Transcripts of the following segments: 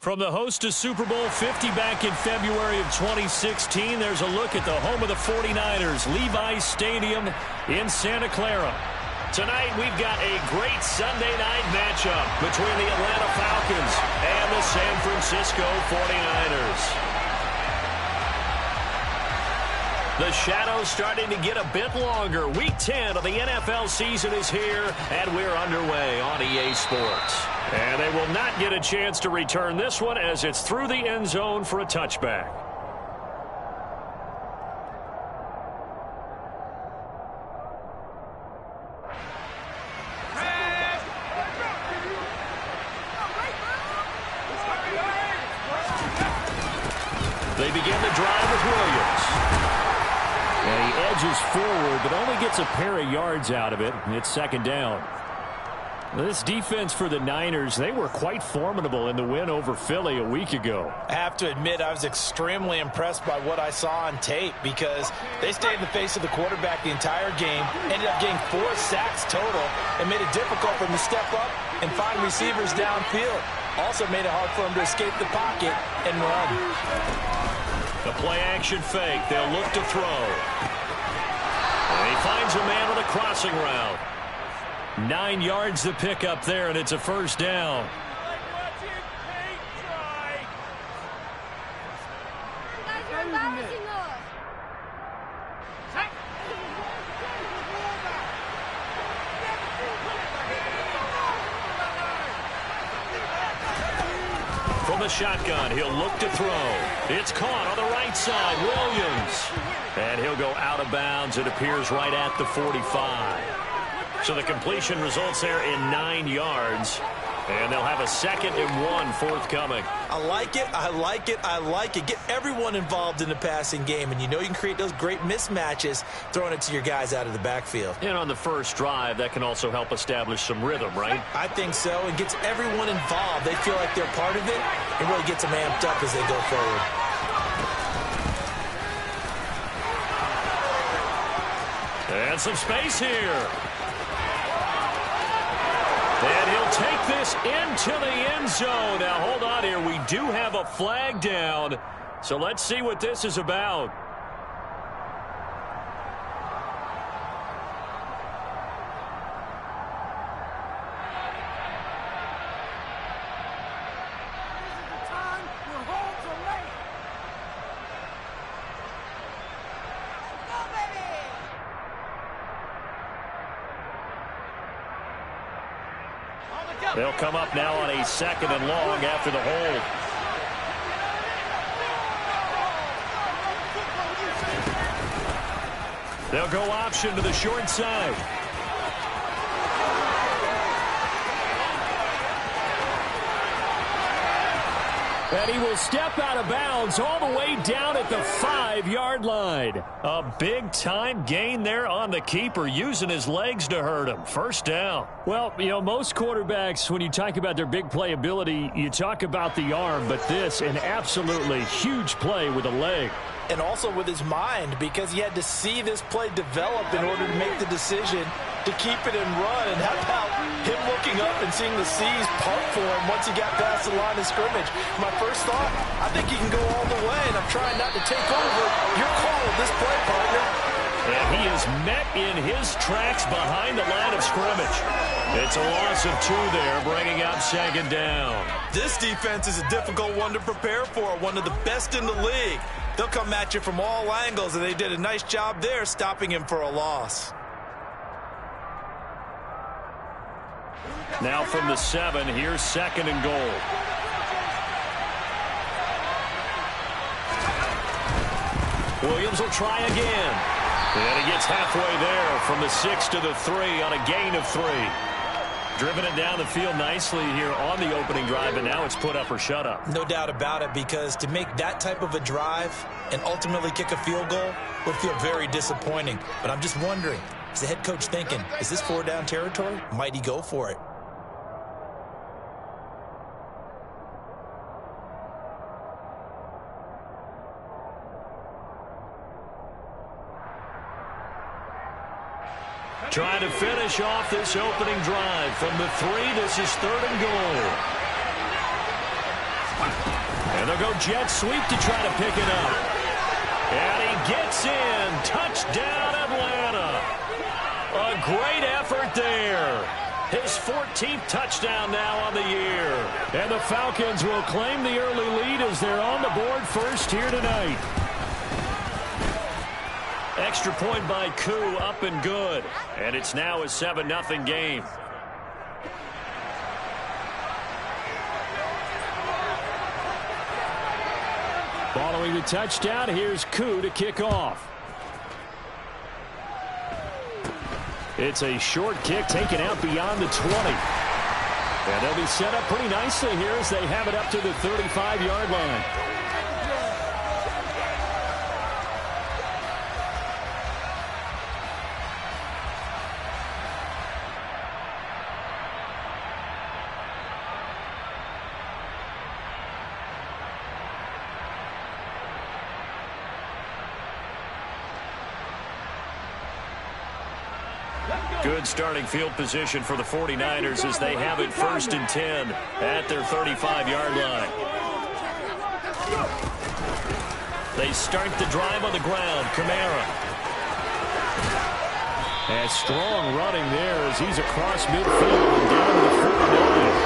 From the host to Super Bowl 50 back in February of 2016, there's a look at the home of the 49ers, Levi's Stadium in Santa Clara. Tonight, we've got a great Sunday night matchup between the Atlanta Falcons and the San Francisco 49ers. The shadow's starting to get a bit longer. Week 10 of the NFL season is here, and we're underway on EA Sports. And they will not get a chance to return this one as it's through the end zone for a touchback. They begin the drive with Williams. And he edges forward, but only gets a pair of yards out of it. It's second down. This defense for the Niners, they were quite formidable in the win over Philly a week ago. I have to admit, I was extremely impressed by what I saw on tape because they stayed in the face of the quarterback the entire game, ended up getting 4 sacks total, and made it difficult for him to step up and find receivers downfield. Also made it hard for him to escape the pocket and run. The play-action fake. They'll look to throw. And he finds a man on a crossing route. 9 yards to pick up there, and it's a first down. From the shotgun, he'll look to throw. It's caught on the right side, Williams. And he'll go out of bounds. It appears right at the 45. So the completion results there in 9 yards. And they'll have a 2nd and 1 forthcoming. I like it, I like it, I like it. Get everyone involved in the passing game. And you know you can create those great mismatches throwing it to your guys out of the backfield. And on the first drive, that can also help establish some rhythm, right? I think so. It gets everyone involved. They feel like they're part of it. It really gets them amped up as they go forward. And some space here. And he'll take this into the end zone. Now, hold on here. We do have a flag down. So let's see what this is about. They'll come up now on a 2nd and long after the hold. They'll go option to the short side. And he will step out of bounds all the way down at the 5-yard line. A big-time gain there on the keeper, using his legs to hurt him. First down. Well, you know, most quarterbacks, when you talk about their big playability, you talk about the arm, but this, an absolutely huge play with a leg. And also with his mind, because he had to see this play develop in order to make the decision to keep it and run. And how about him looking up and seeing the seas part for him once he got past the line of scrimmage? My first thought, I think he can go all the way, and I'm trying not to take over your call of this play, partner. And he is met in his tracks behind the line of scrimmage. It's a loss of 2 there, bringing up 2nd down. This defense is a difficult one to prepare for, one of the best in the league. They'll come at you from all angles, and they did a nice job there stopping him for a loss. Now from the 7, here's 2nd and goal. Williams will try again. And he gets halfway there from the 6 to the 3 on a gain of 3. Driven it down the field nicely here on the opening drive, and now it's put up or shut up. No doubt about it, because to make that type of a drive and ultimately kick a field goal would feel very disappointing. But I'm just wondering, is the head coach thinking, is this 4-down territory? Might he go for it? Trying to finish off this opening drive from the 3. This is 3rd and goal. And they'll go jet sweep to try to pick it up. And he gets in. Touchdown, Atlanta. A great effort there. His 14th touchdown now on the year. And the Falcons will claim the early lead as they're on the board first here tonight. Extra point by Koo, up and good. And it's now a 7-0 game. Following the touchdown, here's Koo to kick off. It's a short kick taken out beyond the 20. And they'll be set up pretty nicely here as they have it up to the 35-yard line. Good starting field position for the 49ers as they have it 1st and 10 at their 35-yard line. They start the drive on the ground. Kamara. And strong running there as he's across midfield and down to the 49.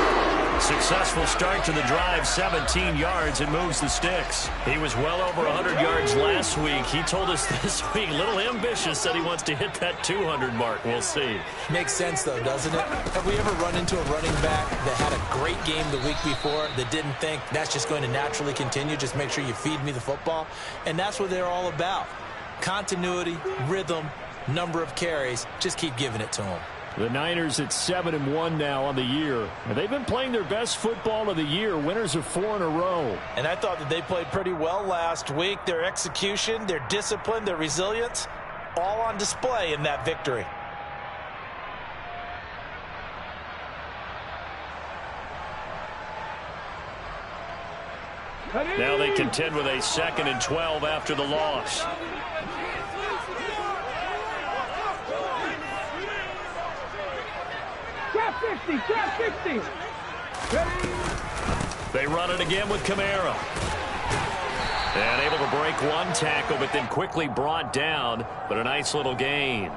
Successful start to the drive, 17 yards, and moves the sticks. He was well over 100 yards last week. He told us this week, a little ambitious, said he wants to hit that 200 mark. We'll see. Makes sense, though, doesn't it? Have we ever run into a running back that had a great game the week before that didn't think that's just going to naturally continue? Just make sure you feed me the football. And that's what they're all about. Continuity, rhythm, number of carries. Just keep giving it to them. The Niners at 7-1 now on the year. And they've been playing their best football of the year. Winners of 4 in a row. And I thought that they played pretty well last week. Their execution, their discipline, their resilience, all on display in that victory. Now they contend with a 2nd and 12 after the loss. Trap 50. They run it again with Kamara. And able to break one tackle, but then quickly brought down. But a nice little gain.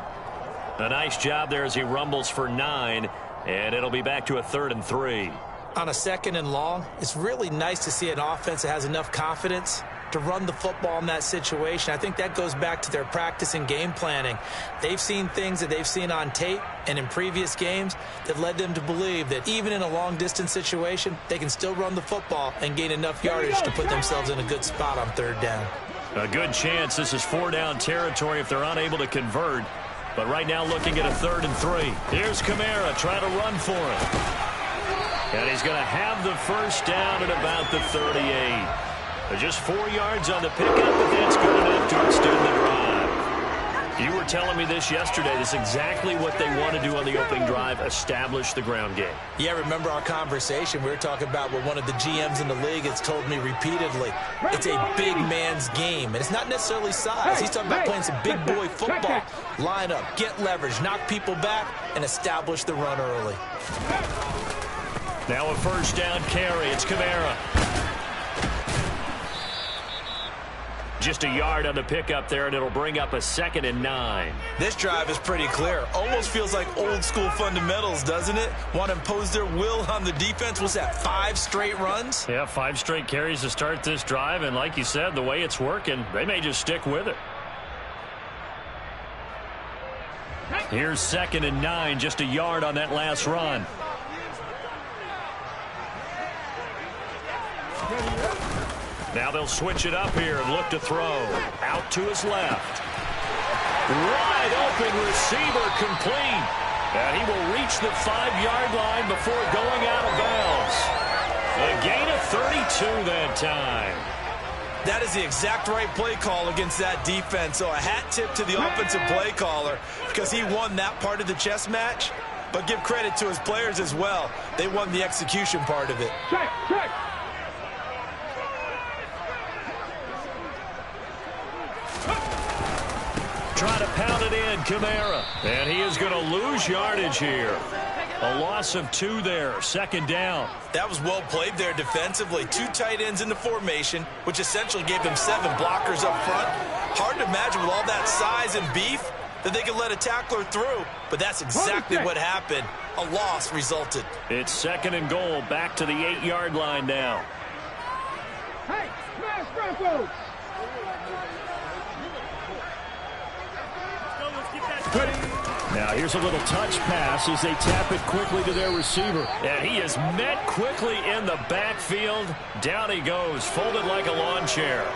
A nice job there as he rumbles for 9. And it'll be back to a 3rd and 3. On a 2nd and long, it's really nice to see an offense that has enough confidence to run the football in that situation. I think that goes back to their practice and game planning. They've seen things that they've seen on tape and in previous games that led them to believe that even in a long-distance situation, they can still run the football and gain enough yardage to put themselves in a good spot on 3rd down. A good chance this is 4-down territory if they're unable to convert. But right now looking at a 3rd and 3. Here's Kamara trying to run for it. And he's going to have the 1st down at about the 38. Just 4 yards on the pickup, but that's good enough to extend the drive. You were telling me this yesterday. This is exactly what they want to do on the opening drive, establish the ground game. Yeah, remember our conversation. We were talking about what one of the GMs in the league has told me repeatedly. It's a big man's game, and it's not necessarily size. He's talking about playing some big boy football. Line up, get leverage, knock people back, and establish the run early. Now a 1st down carry. It's Kamara. Just a yard on the pickup there, and it'll bring up a 2nd and 9. This drive is pretty clear. Almost feels like old school fundamentals, doesn't it? Want to impose their will on the defense. Was that 5 straight runs? Yeah, 5 straight carries to start this drive, and like you said, the way it's working, they may just stick with it. Here's 2nd and 9, just a yard on that last run. Now they'll switch it up here and look to throw. Out to his left. Wide open receiver complete. And he will reach the 5-yard line before going out of bounds. A gain of 32 that time. That is the exact right play call against that defense. So a hat tip to the offensive play caller because he won that part of the chess match. But give credit to his players as well. They won the execution part of it. Check. Trying to pound it in, Kamara. And he is going to lose yardage here. A loss of 2 there, second down. That was well played there defensively. 2 tight ends in the formation, which essentially gave them 7 blockers up front. Hard to imagine with all that size and beef that they could let a tackler through, but that's exactly what happened. A loss resulted. It's second and goal, back to the 8-yard line now. Hey, smash Broncos! Now here's a little touch pass as they tap it quickly to their receiver. And he is met quickly in the backfield. Down he goes, folded like a lawn chair.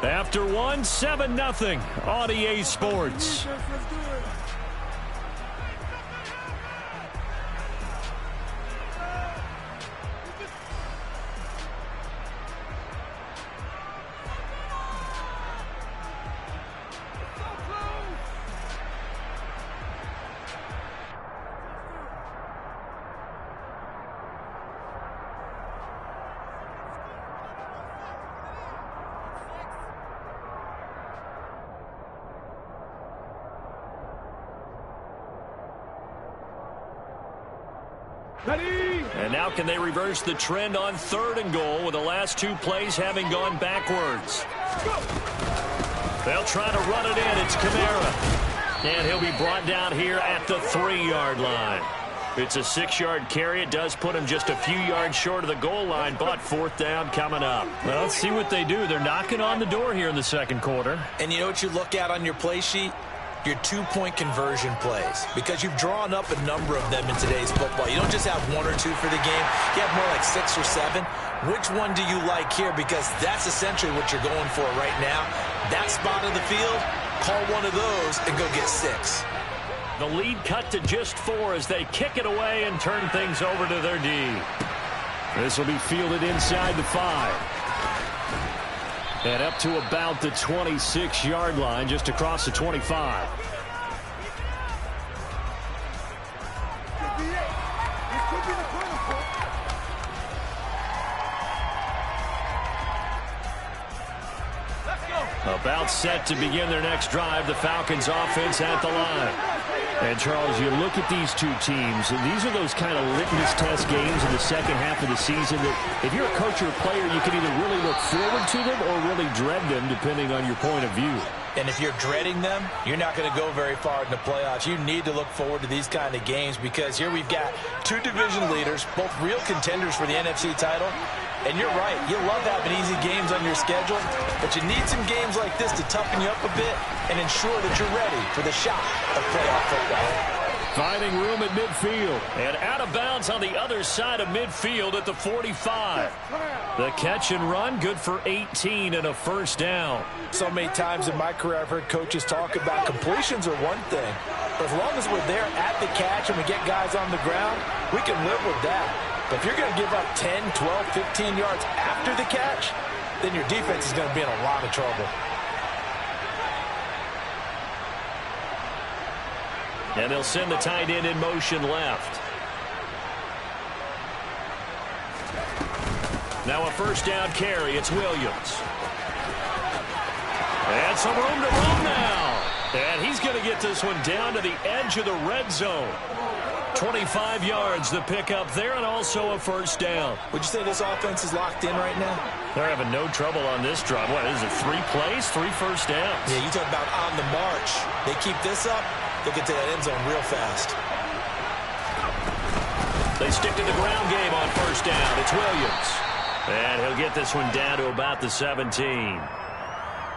After 1, 7-0 on EA Sports. And now can they reverse the trend on 3rd and goal with the last 2 plays having gone backwards? They'll try to run it in. It's Kamara. And he'll be brought down here at the 3-yard line. It's a 6-yard carry. It does put him just a few yards short of the goal line, but 4th down coming up. Well, let's see what they do. They're knocking on the door here in the second quarter. And you know what you look at on your play sheet? Your 2-point conversion plays, because you've drawn up a number of them in today's football. You don't just have 1 or 2 for the game. You have more like 6 or 7. Which one do you like here? Because that's essentially what you're going for right now. That spot of the field, call one of those and go get 6. The lead cut to just 4 as they kick it away and turn things over to their D. This will be fielded inside the 5. And up to about the 26-yard line, just across the 25. About set to begin their next drive, the Falcons offense at the line. And, Charles, you look at these two teams, and these are those kind of litmus test games in the second half of the season that if you're a coach or a player, you can either really look forward to them or really dread them, depending on your point of view. And if you're dreading them, you're not going to go very far in the playoffs. You need to look forward to these kind of games because here we've got 2 division leaders, both real contenders for the NFC title. And you're right, you love having easy games on your schedule, but you need some games like this to toughen you up a bit and ensure that you're ready for the shot of playoff football. Finding room at midfield and out of bounds on the other side of midfield at the 45. The catch and run, good for 18 and a 1st down. So many times in my career I've heard coaches talk about completions are one thing, but as long as we're there at the catch and we get guys on the ground, we can live with that. But if you're going to give up 10, 12, 15 yards after the catch, then your defense is going to be in a lot of trouble. And they'll send the tight end in motion left. Now a 1st down carry. It's Williams. And some room to run now. And he's going to get this one down to the edge of the red zone. 25 yards the pickup there, and also a 1st down. Would you say this offense is locked in right now? They're having no trouble on this drive. What is it, 3 plays, 3 1st downs? Yeah, you talk about on the march. They keep this up, they'll get to that end zone real fast. They stick to the ground game on 1st down. It's Williams. And he'll get this one down to about the 17.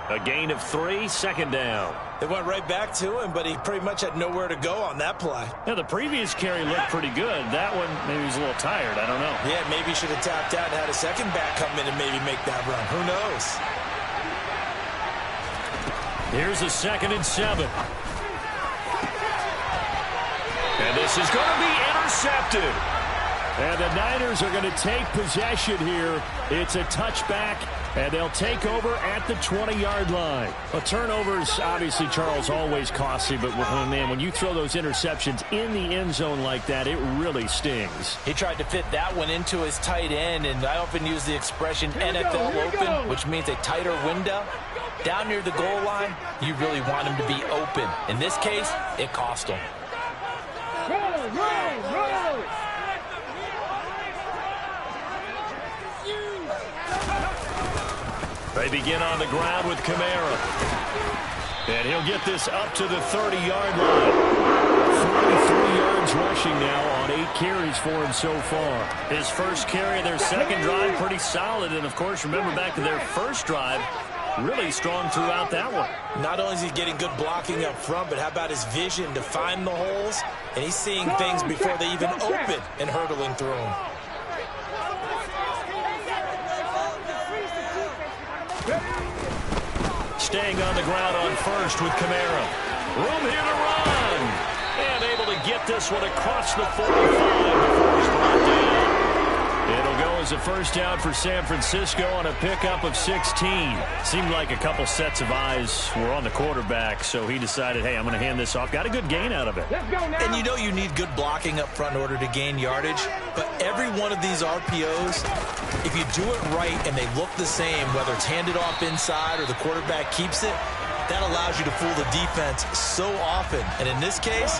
A gain of 3, 2nd down. They went right back to him, but he pretty much had nowhere to go on that play. Yeah, the previous carry looked pretty good. That one, maybe he was a little tired. I don't know. Yeah, maybe he should have tapped out and had a second back come in and maybe make that run. Who knows? Here's a 2nd and 7. And this is going to be intercepted. And the Niners are going to take possession here. It's a touchback And they'll take over at the 20-yard line. Well, turnovers, obviously, Charles, always costly. But, man, when you throw those interceptions in the end zone like that, it really stings. He tried to fit that one into his tight end, and I often use the expression NFL open, which means a tighter window. Down near the goal line, you really want him to be open. In this case, it cost him. Roll! They begin on the ground with Kamara. And he'll get this up to the 30-yard line. 43 yards rushing now on 8 carries for him so far. His first carry of their second drive, pretty solid. And, of course, remember back to their first drive, really strong throughout that one. Not only is he getting good blocking up front, but how about his vision to find the holes? And he's seeing things before they even open and hurdling through them. Staying on the ground on first with Kamara. Room here to run. And able to get this one across the 45 before he's brought down. It'll go as a first down for San Francisco on a pickup of 16. Seemed like a couple sets of eyes were on the quarterback, so he decided, hey, I'm going to hand this off. Got a good gain out of it. Let's go now. And you know you need good blocking up front in order to gain yardage, but every one of these RPOs, if you do it right and they look the same, whether it's handed off inside or the quarterback keeps it, that allows you to fool the defense so often. And in this case,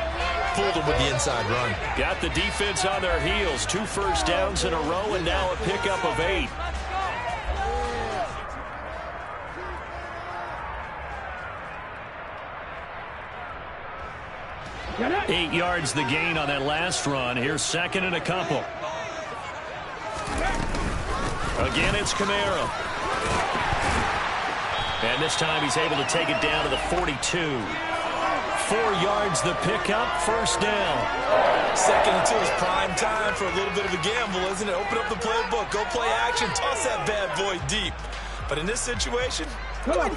fooled them with the inside run. Got the defense on their heels. 2 first downs in a row and now a pickup of 8. Get it. 8 yards the gain on that last run. Here's second and a couple. Again, it's Kamara. And this time he's able to take it down to the 42. 4 yards the pickup, first down. Second and 2 is prime time for a little bit of a gamble, isn't it? Open up the playbook, go play action, toss that bad boy deep. But in this situation,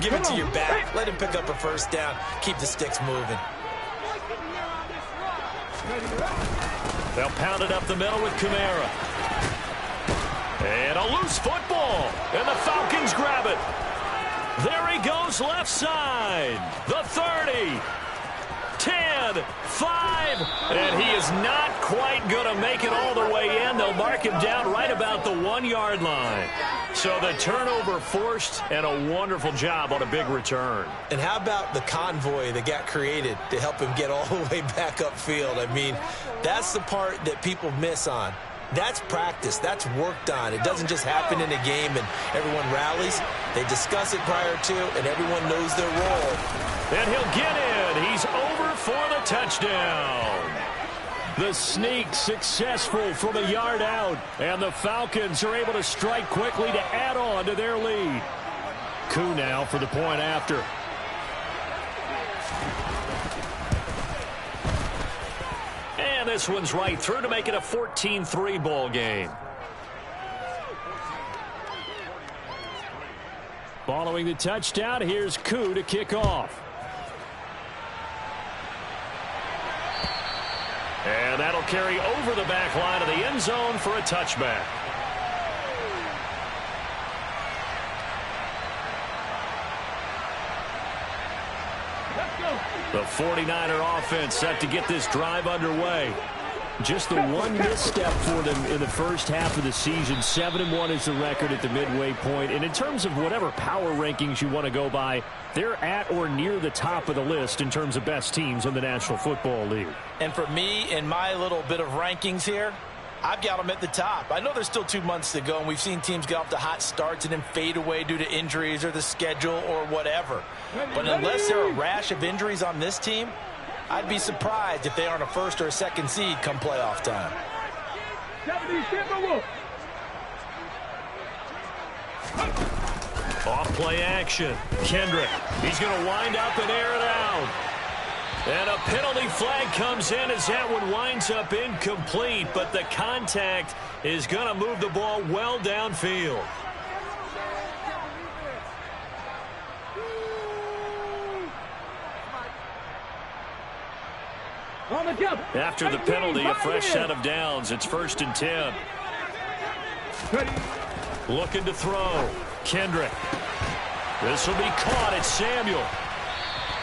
give it to your back. Let him pick up a first down. Keep the sticks moving. They'll pound it up the middle with Kamara. And a loose football. And the Falcons grab it. There he goes left side. The 30. 10, 5. And he is not quite going to make it all the way in. They'll mark him down right about the 1-yard line. So the turnover forced and a wonderful job on a big return. And how about the convoy that got created to help him get all the way back upfield? I mean, that's the part that people miss on. That's practice. That's worked on. It doesn't just happen in a game and everyone rallies. They discuss it prior to, and everyone knows their role. And he'll get in. He's over for the touchdown. The sneak successful from a yard out. And the Falcons are able to strike quickly to add on to their lead. Koo now for the point after. And this one's right through to make it a 14-3 ball game. Following the touchdown, here's Koo to kick off. And that'll carry over the back line of the end zone for a touchback. The 49er offense set to get this drive underway. Just the one misstep for them in the first half of the season. 7-1 is the record at the midway point. And in terms of whatever power rankings you want to go by, they're at or near the top of the list in terms of best teams in the National Football League. And for me, in my little bit of rankings here, I've got them at the top. I know there's still 2 months to go, and we've seen teams get off to hot starts and then fade away due to injuries or the schedule or whatever. But unless there are a rash of injuries on this team, I'd be surprised if they aren't a first or a second seed come playoff time. Off play action. Kendrick. He's going to wind up and air it out. And a penalty flag comes in as that one winds up incomplete, but the contact is going to move the ball well downfield. After the penalty, a fresh set of downs. It's 1st and 10. Looking to throw. Kendrick. This will be caught at Samuel.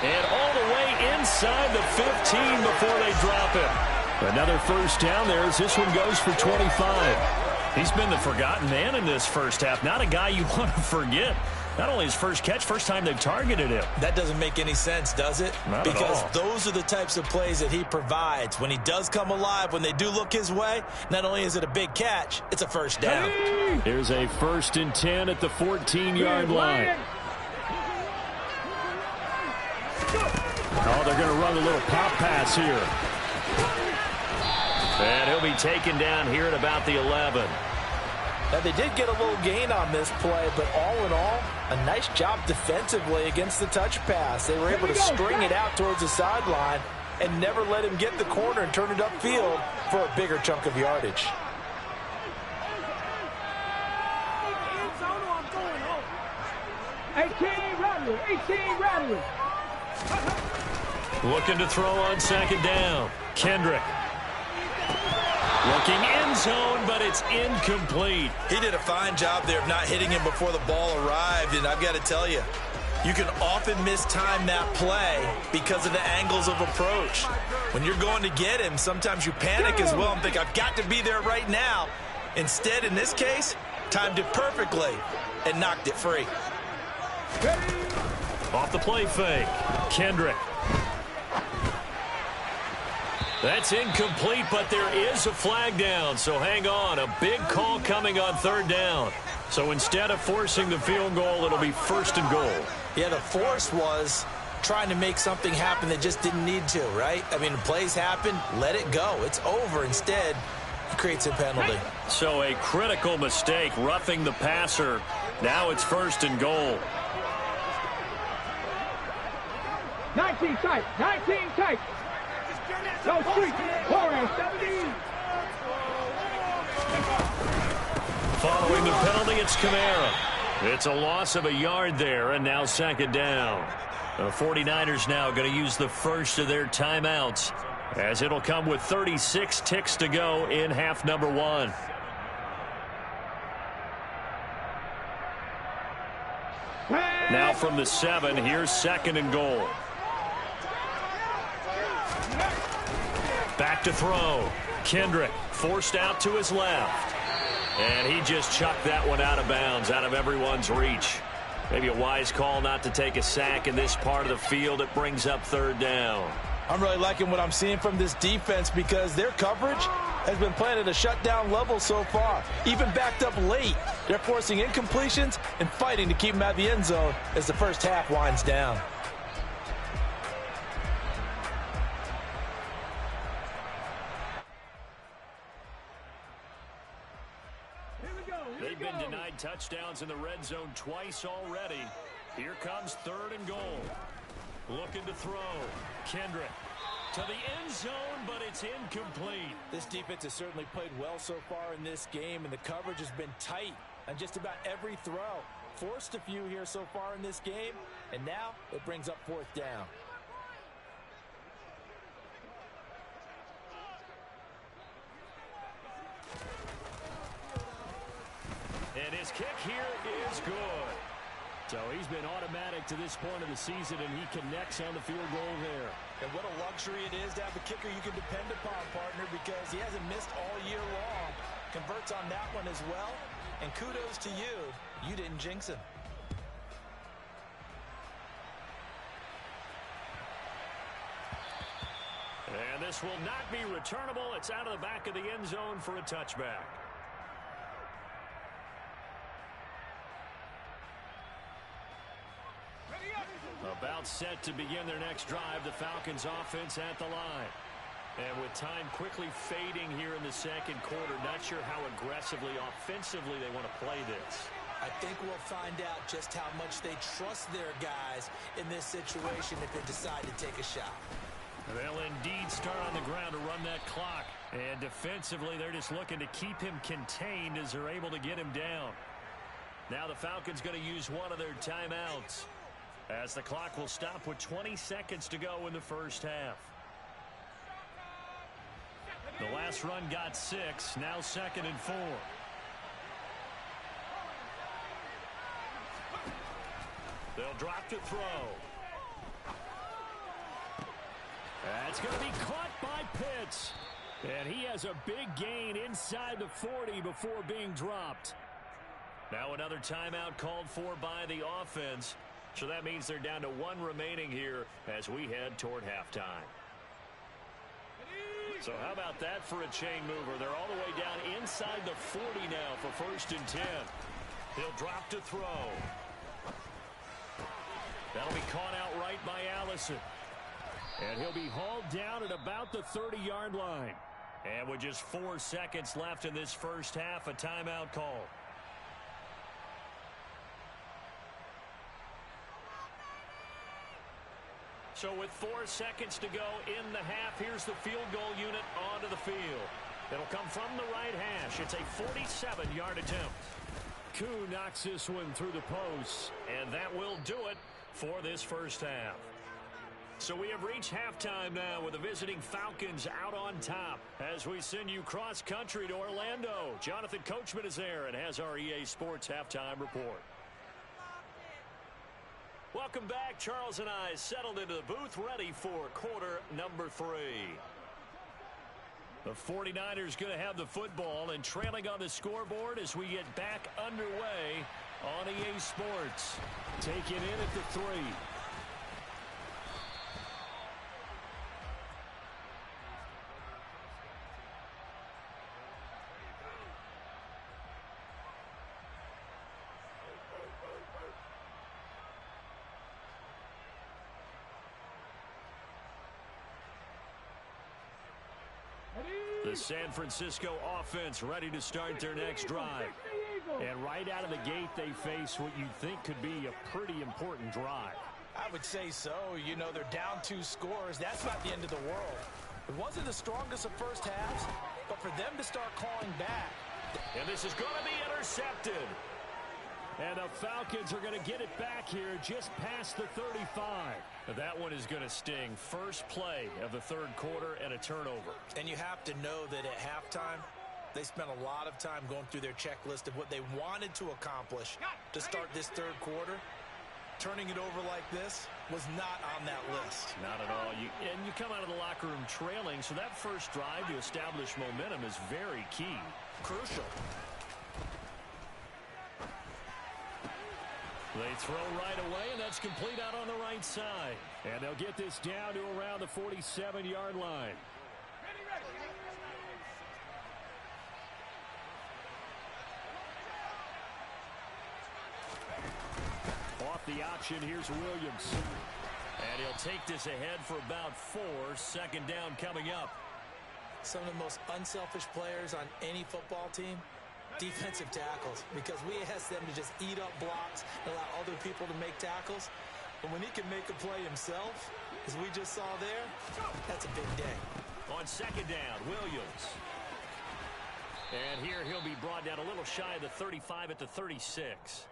And all the way inside the 15 before they drop it. Another first down there as this one goes for 25. He's been the forgotten man in this first half. Not a guy you want to forget. Not only his first catch, first time they've targeted him. That doesn't make any sense, does it? Not because at all. Those are the types of plays that he provides. When he does come alive, when they do look his way, not only is it a big catch, it's a first down. Here's a 1st and 10 at the 14-yard line. Oh, they're going to run a little pop pass here. And he'll be taken down here at about the 11. Now, they did get a little gain on this play, but all in all, a nice job defensively against the touch pass. They were able to string it out towards the sideline and never let him get the corner and turn it upfield for a bigger chunk of yardage. Looking to throw on 2nd down. Kendrick. Looking end zone, but it's incomplete. He did a fine job there of not hitting him before the ball arrived, and I've got to tell you, you can often mistime that play because of the angles of approach. When you're going to get him, sometimes you panic as well and think, I've got to be there right now. Instead, in this case, timed it perfectly and knocked it free. Off the play fake. Kendrick. That's incomplete, but there is a flag down, so hang on. A big call coming on 3rd down. So instead of forcing the field goal, it'll be 1st and goal. Yeah, the force was trying to make something happen that just didn't need to, right? I mean, plays happen, let it go. It's over. Instead, it creates a penalty. So a critical mistake, roughing the passer. Now it's 1st and goal. 19 tight, 19 tight. No street, 4-17. Following the penalty, it's Kamara. It's a loss of a yard there, and now 2nd down. The 49ers now going to use the first of their timeouts, as it'll come with 36 ticks to go in half number 1. Now from the 7, here's 2nd and goal. Back to throw. Kendrick forced out to his left. And he just chucked that one out of bounds, out of everyone's reach. Maybe a wise call not to take a sack in this part of the field. It brings up 3rd down. I'm really liking what I'm seeing from this defense because their coverage has been playing at a shutdown level so far. Even backed up late, they're forcing incompletions and fighting to keep them out of the end zone as the first half winds down. They've been denied touchdowns in the red zone twice already. Here comes 3rd and goal. Looking to throw. Kendrick to the end zone, but it's incomplete. This defense has certainly played well so far in this game, and the coverage has been tight on just about every throw. Forced a few here so far in this game, and now it brings up 4th down. And his kick here is good. So he's been automatic to this point of the season, and he connects on the field goal there. And what a luxury it is to have a kicker you can depend upon, partner, because he hasn't missed all year long. Converts on that one as well. And kudos to you. You didn't jinx him. And this will not be returnable. It's out of the back of the end zone for a touchback. About set to begin their next drive, the Falcons offense at the line. And with time quickly fading here in the 2nd quarter, not sure how aggressively, offensively they want to play this. I think we'll find out just how much they trust their guys in this situation if they decide to take a shot. They'll indeed start on the ground to run that clock. And defensively, they're just looking to keep him contained as they're able to get him down. Now the Falcons going to use one of their timeouts, as the clock will stop with 20 seconds to go in the first half. The last run got 6, now 2nd and 4. drop to throw. That's going to be caught by Pitts. And he has a big gain inside the 40 before being dropped. Now another timeout called for by the offense. So that means they're down to one remaining here as we head toward halftime. So how about that for a chain mover? They're all the way down inside the 40 now for 1st and 10. He'll drop to throw. That'll be caught outright by Allison. And he'll be hauled down at about the 30-yard line. And with just 4 seconds left in this first half, a timeout call. So with 4 seconds to go in the half, here's the field goal unit onto the field. It'll come from the right hash. It's a 47-yard attempt. Koo knocks this one through the post, and that will do it for this first half. So we have reached halftime now with the visiting Falcons out on top as we send you cross-country to Orlando. Jonathan Coachman is there and has our EA Sports halftime report. Welcome back. Charles and I settled into the booth ready for quarter number 3. The 49ers going to have the football and trailing on the scoreboard as we get back underway on EA Sports. Taking in at the 3. The San Francisco offense ready to start their next drive. And right out of the gate, they face what you'd think could be a pretty important drive. I would say so. You know, they're down 2 scores. That's not the end of the world. It wasn't the strongest of first halves, but for them to start calling back. And this is going to be intercepted. And the Falcons are going to get it back here just past the 35. That one is going to sting. First play of the third quarter and a turnover. And you have to know that at halftime, they spent a lot of time going through their checklist of what they wanted to accomplish to start this third quarter. Turning it over like this was not on that list. Not at all. And you come out of the locker room trailing, so that first drive to establish momentum is very key. Crucial. They throw right away, and that's complete out on the right side. And they'll get this down to around the 47-yard line. Off the option, here's Williams. And he'll take this ahead for about 4. 2nd down coming up. Some of the most unselfish players on any football team, defensive tackles, because we ask them to just eat up blocks and allow other people to make tackles. But when he can make a play himself, as we just saw there, that's a big day. On 2nd down, Williams. And here he'll be brought down a little shy of the 35 at the 36.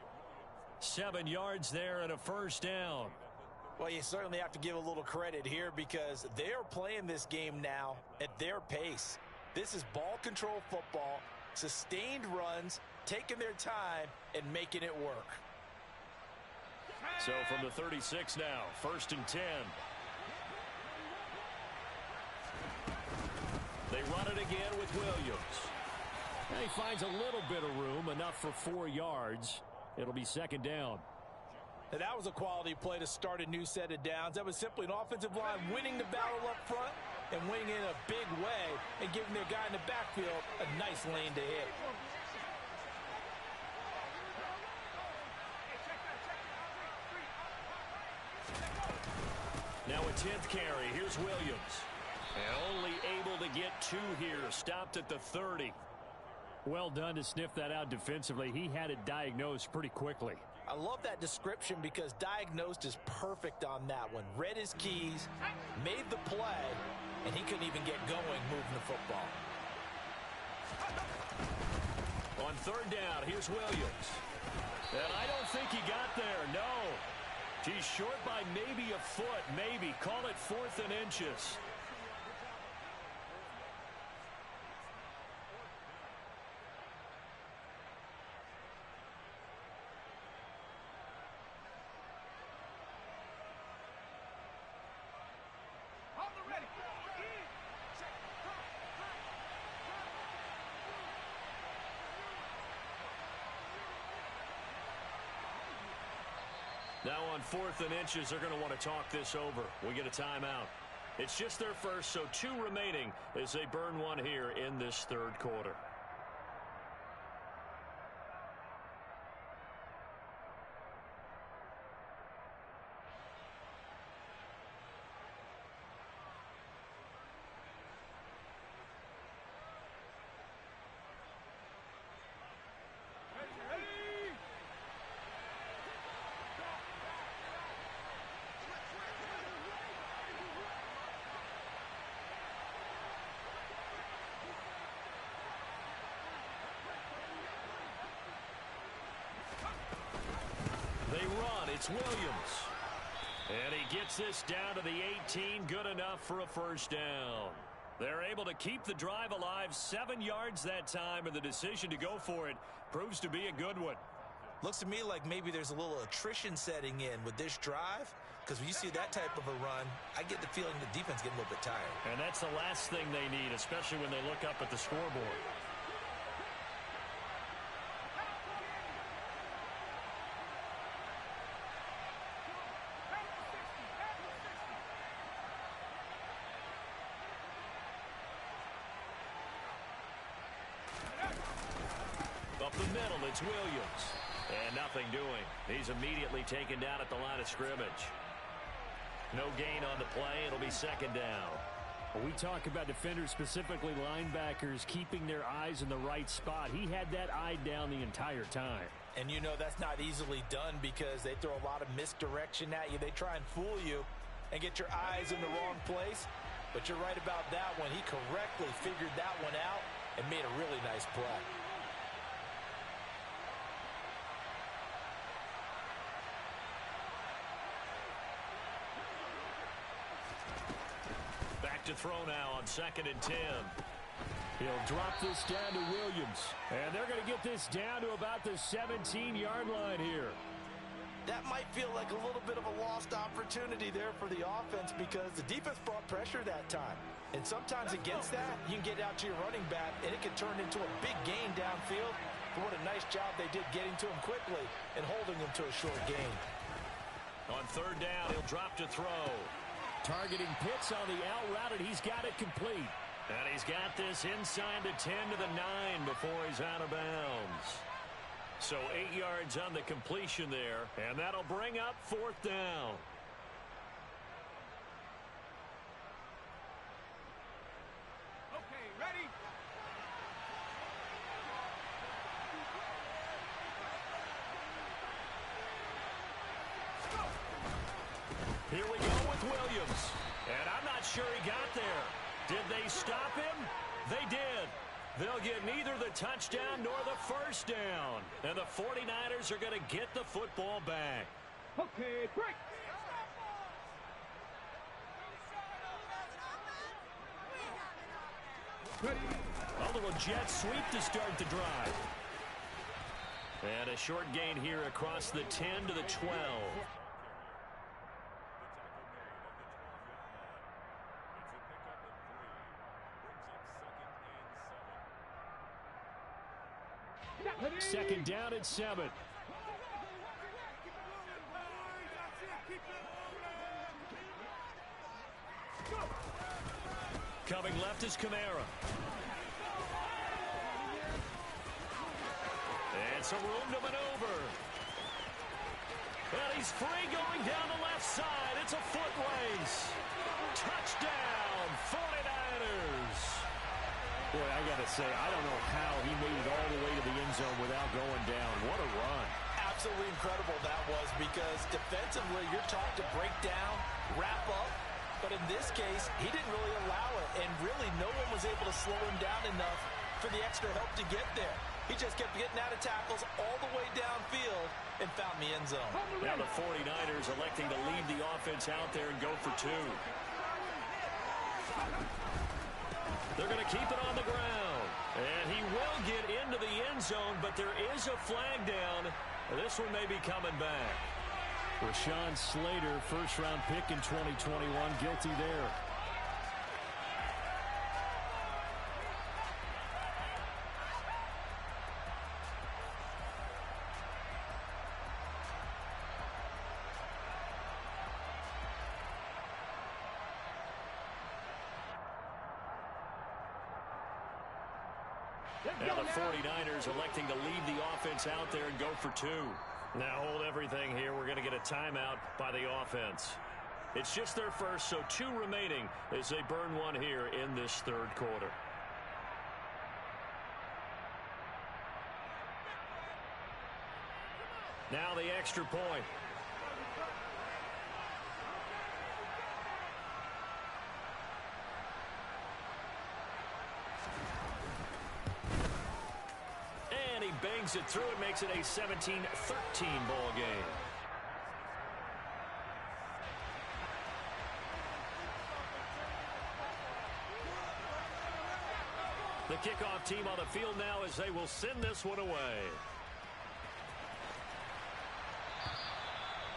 7 yards there and a 1st down. Well, you certainly have to give a little credit here because they are playing this game now at their pace. This is ball control football, sustained runs, taking their time and making it work. So from the 36 now, 1st and 10. They run it again with Williams. And he finds a little bit of room, enough for 4 yards. It'll be 2nd down. Now, that was a quality play to start a new set of downs. That was simply an offensive line winning the battle up front and winning in a big way and giving their guy in the backfield a nice lane to hit. Now a 10th carry. Here's Williams. And only able to get 2 here. Stopped at the 30. Well done to sniff that out defensively. He had it diagnosed pretty quickly. I love that description because diagnosed is perfect on that one. Read his keys, made the play, and he couldn't even get going moving the football. On 3rd down, here's Williams. And I don't think he got there, no. He's short by maybe a foot, maybe. Call it 4th and inches. Now on 4th and inches, they're going to want to talk this over. We get a timeout. It's just their first, so 2 remaining as they burn one here in this 3rd quarter. They run. It's Williams. And he gets this down to the 18. Good enough for a first down. They're able to keep the drive alive. 7 yards that time, and the decision to go for it proves to be a good one. Looks to me like maybe there's a little attrition setting in with this drive, because when you see that type of a run, I get the feeling the defense getting a little bit tired. And that's the last thing they need, especially when they look up at the scoreboard. Up the middle, it's Williams. And nothing doing. He's immediately taken down at the line of scrimmage. No gain on the play. It'll be 2nd down. When we talk about defenders, specifically linebackers, keeping their eyes in the right spot. He had that eye down the entire time. And you know that's not easily done because they throw a lot of misdirection at you. They try and fool you and get your eyes in the wrong place. But you're right about that one. He correctly figured that one out and made a really nice play. Back to throw now on 2nd and 10. He'll drop this down to Williams. And they're going to get this down to about the 17-yard line here. That might feel like a little bit of a lost opportunity there for the offense because the defense brought pressure that time. And sometimes against that, you can get out to your running back, and it can turn into a big gain downfield. But what a nice job they did getting to him quickly and holding him to a short gain. On 3rd down, he'll drop to throw. Targeting Pitts on the out route, and he's got it complete. And he's got this inside the 10 to the 9 before he's out of bounds. So 8 yards on the completion there, and that'll bring up 4th down. Okay, ready? Here we go with Williams. And I'm not sure he got there. Did they stop him? They did. They'll get neither the touchdown nor the first down. And the 49ers are going to get the football back. Okay, break. Ready? A little jet sweep to start the drive. And a short gain here across the 10 to the 12. Ready? 2nd down at 7. Coming left is Kamara. And some room to maneuver. And he's free going down the left side. It's a foot race. Touchdown, 49ers. Boy, I got to say, I don't know how he made it all the way to the end zone without going down. What a run. Absolutely incredible that was because defensively you're taught to break down, wrap up. But in this case, he didn't really allow it. And really no one was able to slow him down enough for the extra help to get there. He just kept getting out of tackles all the way downfield and found the end zone. Now the 49ers electing to leave the offense out there and go for 2. They're going to keep it on the ground. And he will get into the end zone, but there is a flag down. This one may be coming back. Rashawn Slater, first-round pick in 2021, guilty there. Now the 49ers electing to leave the offense out there and go for two. Now hold everything here. We're going to get a timeout by the offense. It's just their first, so two remaining as they burn one here in this third quarter. Now the extra point. And he bangs it through. It makes it a 17-13 ball game. The kickoff team on the field now as they will send this one away.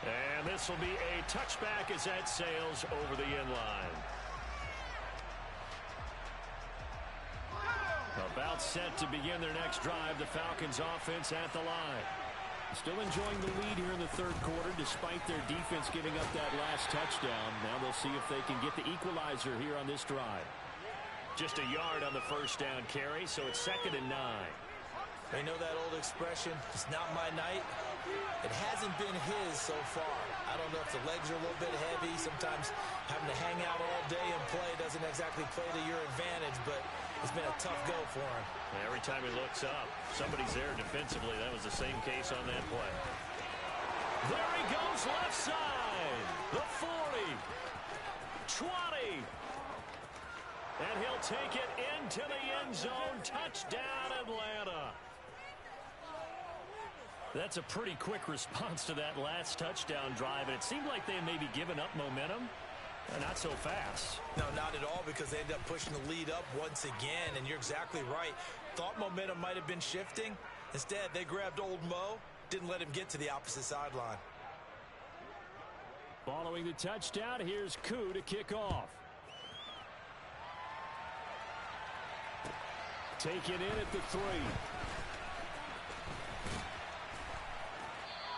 And this will be a touchback as that sails over the end line. About set to begin their next drive. The Falcons offense at the line. Still enjoying the lead here in the third quarter despite their defense giving up that last touchdown. Now they'll see if they can get the equalizer here on this drive. Just a yard on the first down carry, so it's 2nd and 9. They know that old expression, it's not my night. It hasn't been his so far. I don't know if the legs are a little bit heavy. Sometimes having to hang out all day and play doesn't exactly play to your advantage, but it's been a tough go for him. Every time he looks up, somebody's there defensively. That was the same case on that play. There he goes, left side. The 40. 20. And he'll take it into the end zone. Touchdown, Atlanta. That's a pretty quick response to that last touchdown drive. And it seemed like they may be giving up momentum. Not so fast. No, not at all, because they ended up pushing the lead up once again. And you're exactly right. Thought momentum might have been shifting. Instead, they grabbed old Mo. Didn't let him get to the opposite sideline. Following the touchdown, here's Koo to kick off. Take it in at the 3.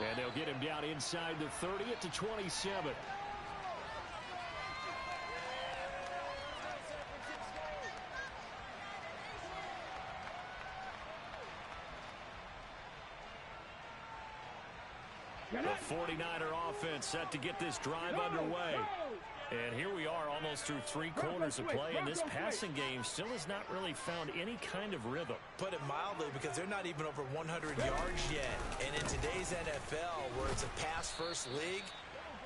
And they'll get him down inside the 30 at the 27. The 49er offense set to get this drive underway. And here we are almost through 3 quarters of play, and this passing game still has not really found any kind of rhythm. Put it mildly, because they're not even over 100 yards yet. And in today's NFL, where it's a pass-first league,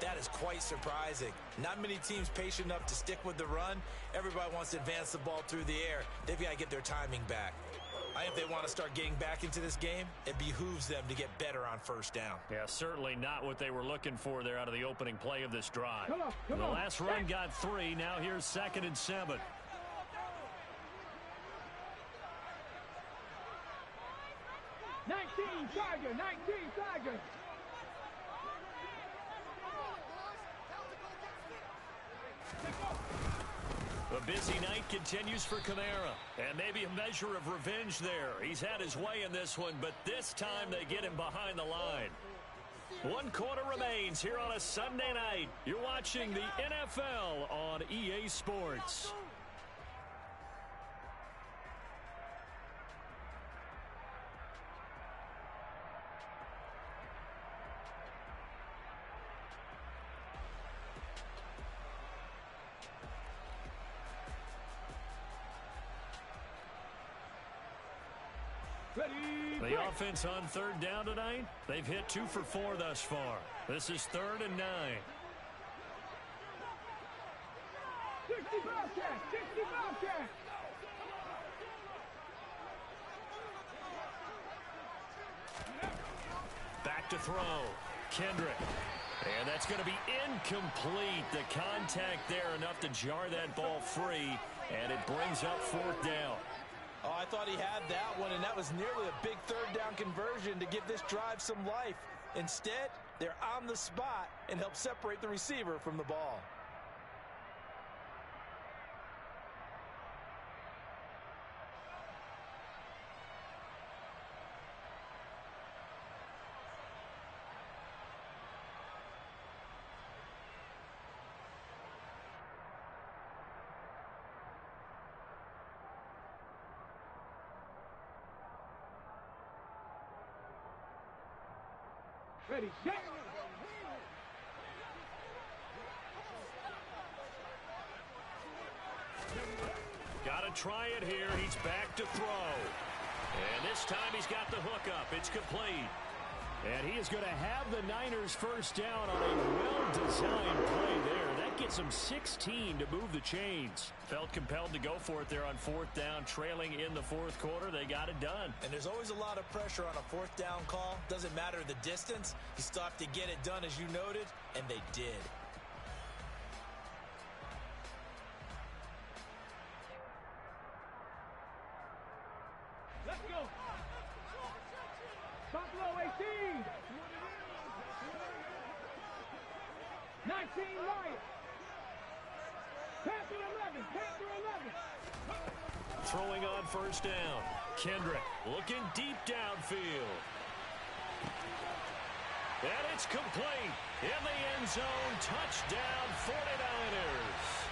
that is quite surprising. Not many teams patient enough to stick with the run. Everybody wants to advance the ball through the air. They've got to get their timing back. If they want to start getting back into this game, it behooves them to get better on first down. Yeah, certainly not what they were looking for there out of the opening play of this drive. The last run got 3. Now here's 2nd and 7. Tiger, 19 Tiger. A busy night continues for Kamara. And maybe a measure of revenge there. He's had his way in this one, but this time they get him behind the line. 1 quarter remains here on a Sunday night. You're watching the NFL on EA Sports. The offense on 3rd down tonight, they've hit 2 for 4 thus far. This is 3rd and 9. 60 Bobcat, 60 Bobcat. Back to throw. Kendrick. And that's going to be incomplete. The contact there enough to jar that ball free, and it brings up 4th down. Oh, I thought he had that one, and that was nearly a big 3rd down conversion to give this drive some life. Instead, they're on the spot and help separate the receiver from the ball. Ready, set. Got to try it here. He's back to throw. And this time he's got the hook up. It's complete. And he is going to have the Niners first down on a well-designed play there. That gets him 16 to move the chains. Felt compelled to go for it there on fourth down, trailing in the fourth quarter. They got it done. And there's always a lot of pressure on a fourth down call. Doesn't matter the distance. You still have to get it done, as you noted, and they did. Let's go. Buffalo 18. 19 Lions. Panther 11. Panther 11. Throwing on first down. Kendrick looking deep downfield. And it's complete. In the end zone. Touchdown 49ers.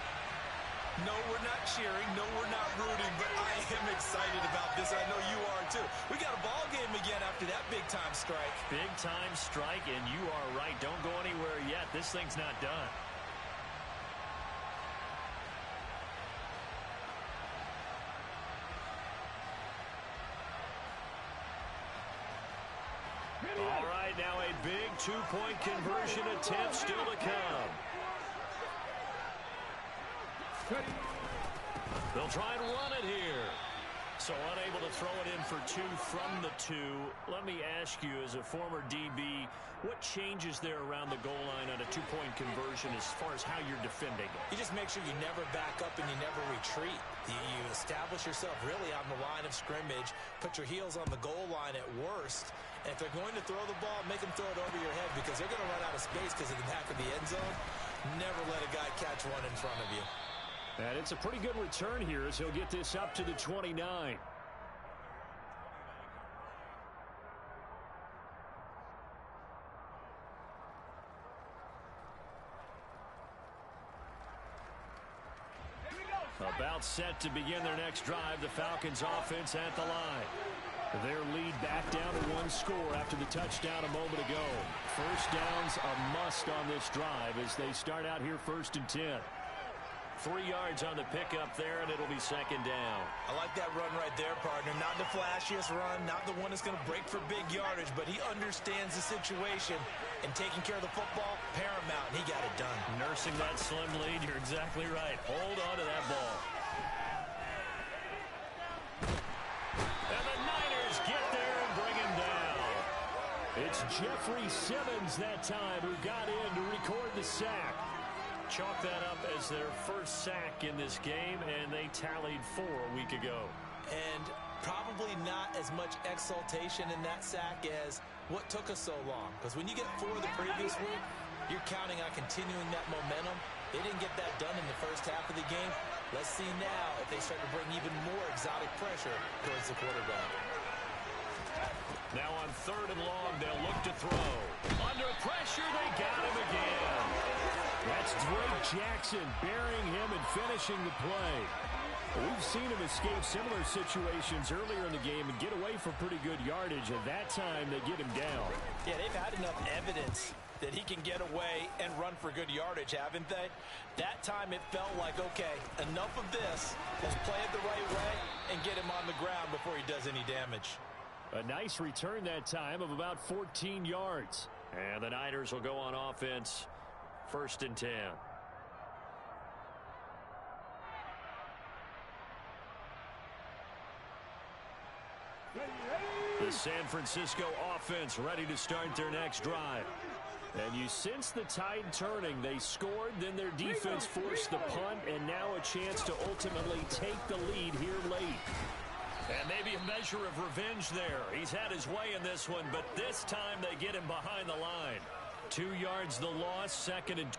No, we're not cheering. No, we're not rooting, but I am excited about this. I know you are, too. We got a ball game again after that big-time strike. Big-time strike, and you are right. Don't go anywhere yet. This thing's not done. All right, now a big two-point conversion attempt still to come. They'll try and run it here. So unable to throw it in for two from the two. Let me ask you, as a former DB, what changes there around the goal line on a two-point conversion as far as how you're defending it? You just make sure you never back up and you never retreat. You establish yourself really on the line of scrimmage, put your heels on the goal line at worst, and if they're going to throw the ball, make them throw it over your head because they're going to run out of space because of the back of the end zone. Never let a guy catch one in front of you. And it's a pretty good return here as he'll get this up to the 29. About set to begin their next drive. The Falcons offense at the line. Their lead back down to one score after the touchdown a moment ago. First down's a must on this drive as they start out here 1st and 10. 3 yards on the pickup there, and it'll be second down. I like that run right there, partner. Not the flashiest run, not the one that's going to break for big yardage, but he understands the situation, and taking care of the football, paramount, and he got it done. Nursing that slim lead, you're exactly right. Hold on to that ball. And the Niners get there and bring him down. It's Jeffrey Simmons that time who got in to record the sack. Chalk that up as their first sack in this game, and they tallied 4 a week ago. And probably not as much exultation in that sack as what took us so long. Because when you get 4 the previous week, you're counting on continuing that momentum. They didn't get that done in the first half of the game. Let's see now if they start to bring even more exotic pressure towards the quarterback. Now on 3rd and long, they'll look to throw. Under pressure, they got him again. That's Drake Jackson burying him and finishing the play. We've seen him escape similar situations earlier in the game and get away for pretty good yardage. At that time, they get him down. Yeah, they've had enough evidence that he can get away and run for good yardage, haven't they? That time it felt like, okay, enough of this. Let's play it the right way and get him on the ground before he does any damage. A nice return that time of about 14 yards. And the Niners will go on offense. 1st and 10. The San Francisco offense ready to start their next drive. And you sense the tide turning. They scored, then their defense forced the punt, and now a chance to ultimately take the lead here late. And maybe a measure of revenge there. He's had his way in this one, but this time they get him behind the line. 2 yards the loss, 2nd and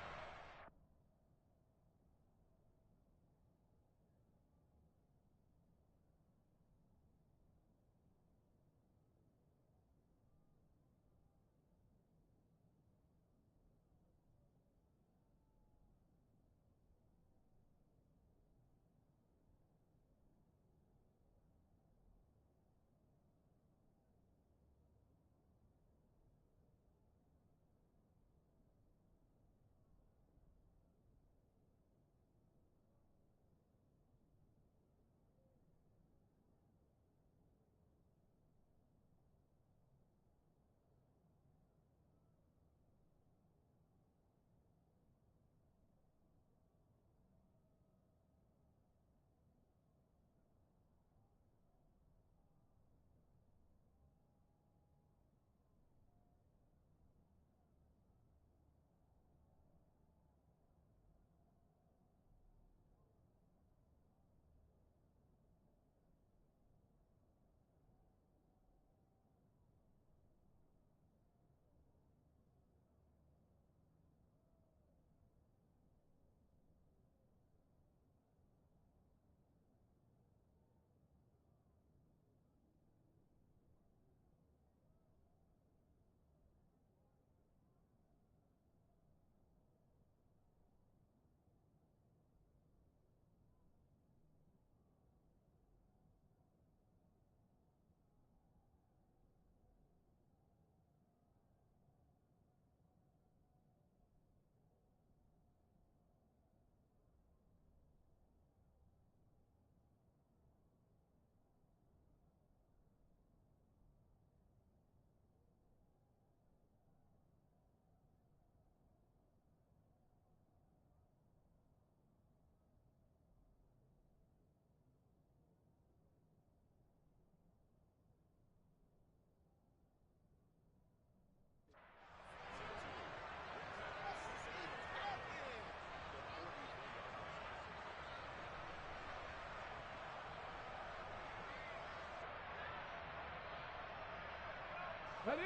Ready?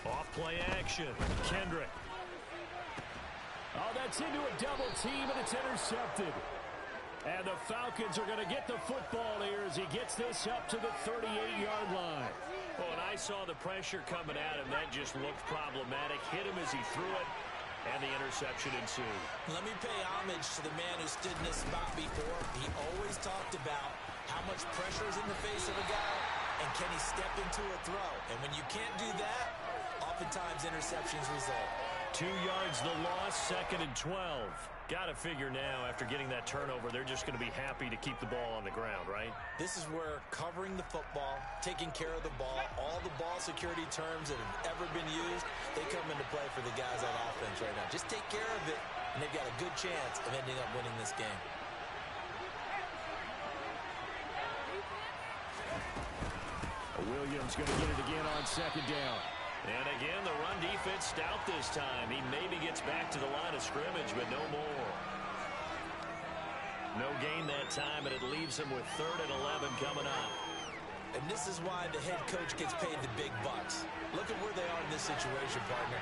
Off play action. Kendrick. Oh, that's into a double team, and it's intercepted. And the Falcons are going to get the football here as he gets this up to the 38-yard line. Well, and I saw the pressure coming at him. That just looked problematic. Hit him as he threw it, and the interception ensued. Let me pay homage to the man who stood in this spot before. He always talked about how much pressure is in the face of a guy, and can he step into a throw. And when you can't do that, oftentimes interceptions result. 2 yards the loss, 2nd and 12. Got to figure now, after getting that turnover, they're just going to be happy to keep the ball on the ground, right? This is where covering the football, taking care of the ball, all the ball security terms that have ever been used, they come into play for the guys on offense right now. Just take care of it, and they've got a good chance of ending up winning this game. Williams going to get it again on 2nd down. And again, the run defense stout this time. He maybe gets back to the line of scrimmage, but no more. No gain that time, and it leaves him with 3rd and 11 coming up. And this is why the head coach gets paid the big bucks. Look at where they are in this situation, partner.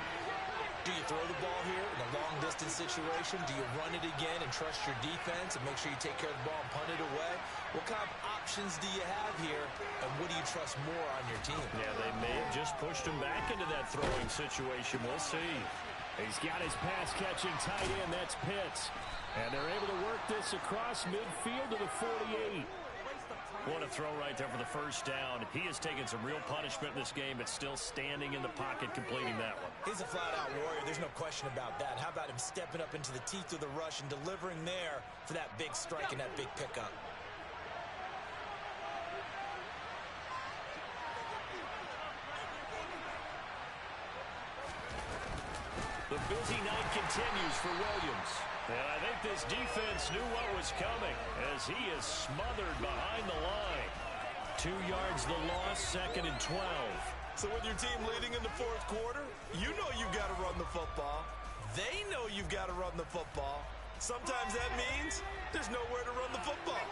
Do you throw the ball here in a long-distance situation? Do you run it again and trust your defense and make sure you take care of the ball and punt it away? What kind of options do you have here, and what do you trust more on your team? Yeah, they may have just pushed him back into that throwing situation. We'll see. He's got his pass-catching tight end. That's Pitts. And they're able to work this across midfield to the 48. What a throw right there for the 1st down. He has taken some real punishment in this game, but still standing in the pocket completing that one. He's a flat-out warrior. There's no question about that. How about him stepping up into the teeth of the rush and delivering there for that big strike and that big pickup? The busy night continues for Williams. And I think this defense knew what was coming as he is smothered behind the line. 2 yards the loss, 2nd and 12. So with your team leading in the 4th quarter, you know you've got to run the football. They know you've got to run the football. Sometimes that means there's nowhere to run the football.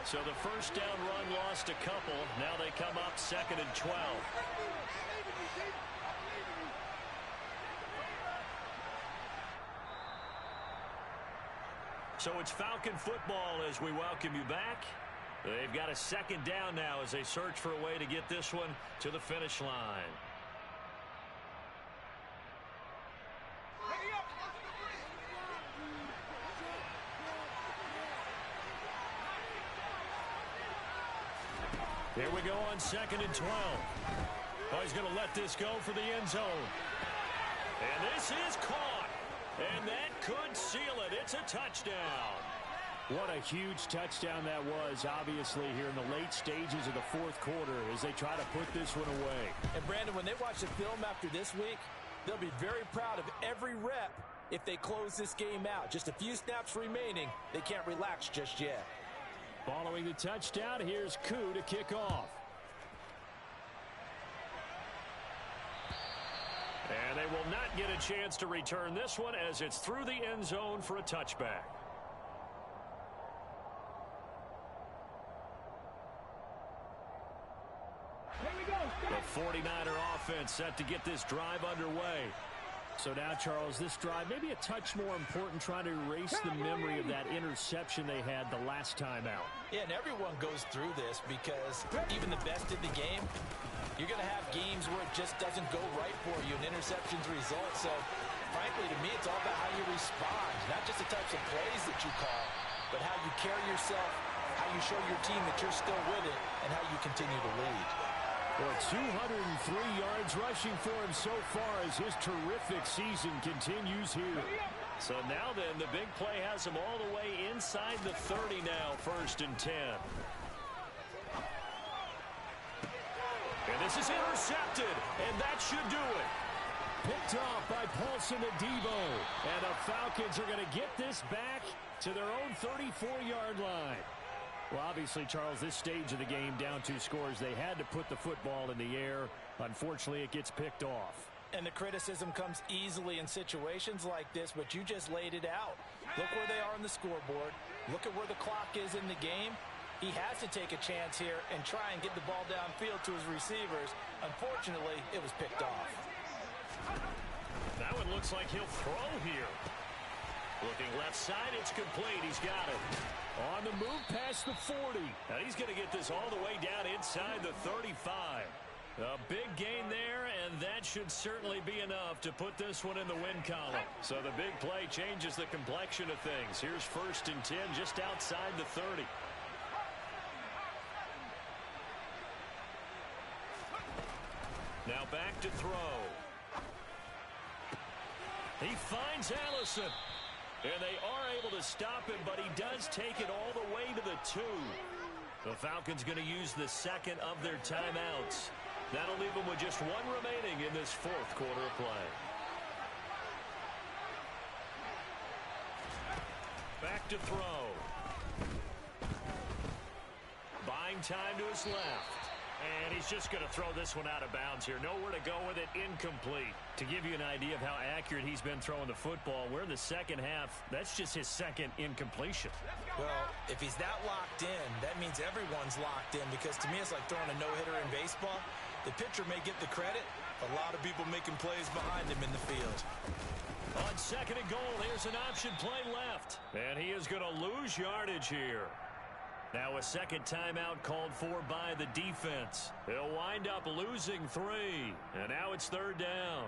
So the 1st down run lost a couple. Now they come up 2nd and 12. So it's Falcon football as we welcome you back. They've got a 2nd down now as they search for a way to get this one to the finish line. Here we go on 2nd and 12. Oh, he's going to let this go for the end zone. And this is caught. And that could seal it. It's a touchdown. What a huge touchdown that was, obviously, here in the late stages of the 4th quarter as they try to put this one away. And, Brandon, when they watch the film after this week, they'll be very proud of every rep if they close this game out. Just a few snaps remaining. They can't relax just yet. Following the touchdown, here's Koo to kick off. And they will not get a chance to return this one as it's through the end zone for a touchback. The 49er offense set to get this drive underway. So now, Charles, this drive may be a touch more important, trying to erase the memory of that interception they had the last time out. Yeah, and everyone goes through this because even the best in the game, you're going to have games where it just doesn't go right for you and interceptions result. So, frankly, to me, it's all about how you respond, not just the types of plays that you call, but how you carry yourself, how you show your team that you're still with it, and how you continue to lead. Well, 203 yards rushing for him so far as his terrific season continues here. So now then, the big play has him all the way inside the 30 now, 1st and 10. And this is intercepted, and that should do it. Picked off by Paulson Adebo. And the Falcons are going to get this back to their own 34-yard line. Well, obviously, Charles, this stage of the game, down 2 scores, they had to put the football in the air. Unfortunately, it gets picked off. And the criticism comes easily in situations like this, but you just laid it out. Look where they are on the scoreboard. Look at where the clock is in the game. He has to take a chance here and try and get the ball downfield to his receivers. Unfortunately, it was picked off. That one looks like he'll throw here. Looking left side, it's complete. He's got it. On the move past the 40. Now he's going to get this all the way down inside the 35. A big gain there, and that should certainly be enough to put this one in the win column. So the big play changes the complexion of things. Here's 1st and 10 just outside the 30. Now back to throw. He finds Allison. And they are able to stop him, but he does take it all the way to the 2. The Falcons going to use the second of their timeouts. That'll leave them with just one remaining in this 4th quarter of play. Back to throw. Buying time to his left. And he's just going to throw this one out of bounds here. Nowhere to go with it. Incomplete. To give you an idea of how accurate he's been throwing the football, we're in the second half. That's just his second incompletion. Well, if he's that locked in, that means everyone's locked in, because to me it's like throwing a no-hitter in baseball. The pitcher may get the credit. A lot of people making plays behind him in the field. On 2nd and goal, here's an option play left. And he is going to lose yardage here. Now a second timeout called for by the defense. They'll wind up losing 3. And now it's 3rd down.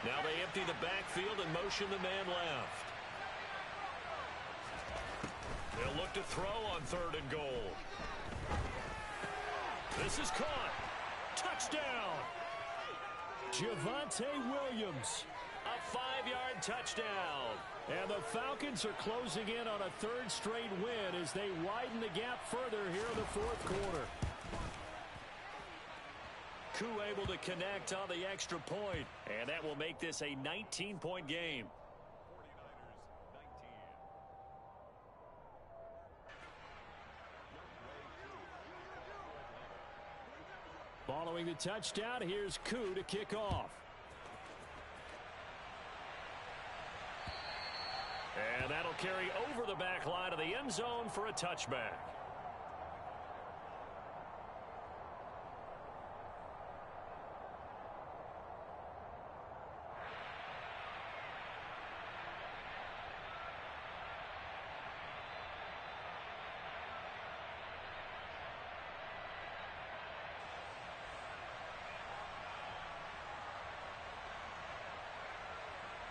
Now they empty the backfield and motion the man left. They'll look to throw on 3rd and goal. This is caught. Touchdown. Javonte Williams. A 5-yard touchdown. And the Falcons are closing in on a 3rd straight win as they widen the gap further here in the 4th quarter. Koo able to connect on the extra point. And that will make this a 19-point game. Following the touchdown, here's Koo to kick off. And that'll carry over the back line of the end zone for a touchback.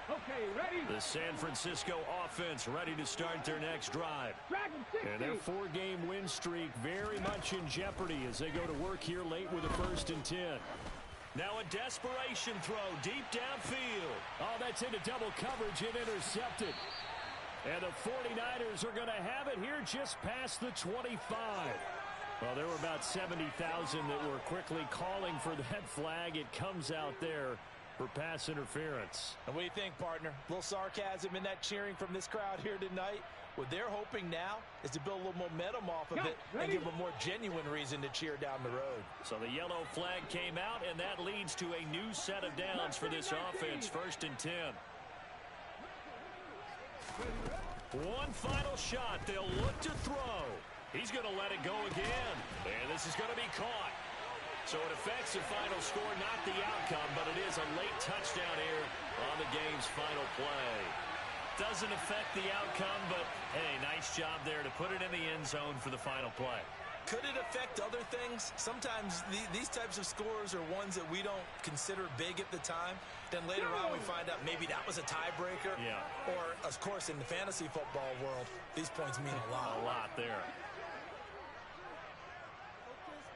Okay, ready? The San Francisco offense ready to start their next drive. Dragon 60. And their 4-game win streak very much in jeopardy as they go to work here late with a 1st and 10. Now a desperation throw deep downfield. Oh, that's into double coverage and intercepted. And the 49ers are going to have it here just past the 25. Well, there were about 70,000 that were quickly calling for that flag. It comes out there for pass interference. And what do you think, partner? A little sarcasm in that cheering from this crowd here tonight. What they're hoping now is to build a little momentum off of it and give them a more genuine reason to cheer down the road. So the yellow flag came out, and that leads to a new set of downs for this offense. 1st and 10. One final shot. They'll look to throw. He's going to let it go again. And this is going to be caught. So it affects the final score, not the outcome, but it is a late touchdown here on the game's final play. Doesn't affect the outcome, but, hey, nice job there to put it in the end zone for the final play. Could it affect other things? Sometimes these types of scores are ones that we don't consider big at the time. Then later on we find out maybe that was a tiebreaker. Yeah. Or, of course, in the fantasy football world, these points mean a lot. A lot there.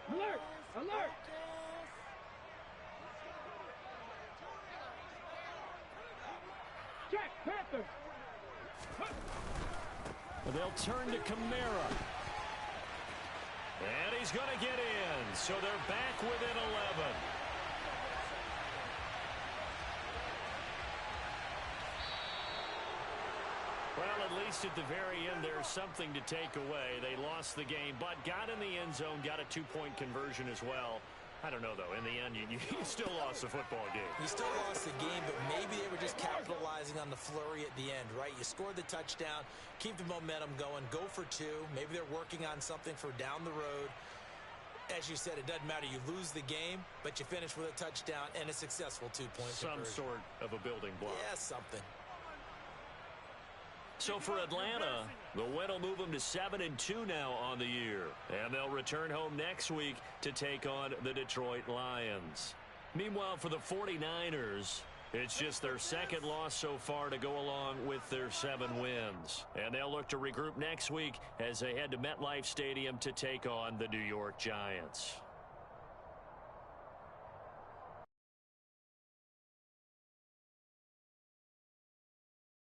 Alert! Alert! Check, Panthers! They'll turn to Kamara. And he's going to get in. So they're back within 11. Well, at least at the very end, there's something to take away. They lost the game, but got in the end zone, got a 2-point conversion as well. I don't know, though. In the end, you still lost the football game. You still lost the game, but maybe they were just capitalizing on the flurry at the end, right? You scored the touchdown, keep the momentum going, go for 2. Maybe they're working on something for down the road. As you said, it doesn't matter. You lose the game, but you finish with a touchdown and a successful 2-point conversion. Some sort of a building block. Yeah, something. So for Atlanta, the win will move them to 7-2 now on the year. And they'll return home next week to take on the Detroit Lions. Meanwhile, for the 49ers, it's just their second loss so far to go along with their 7 wins. And they'll look to regroup next week as they head to MetLife Stadium to take on the New York Giants.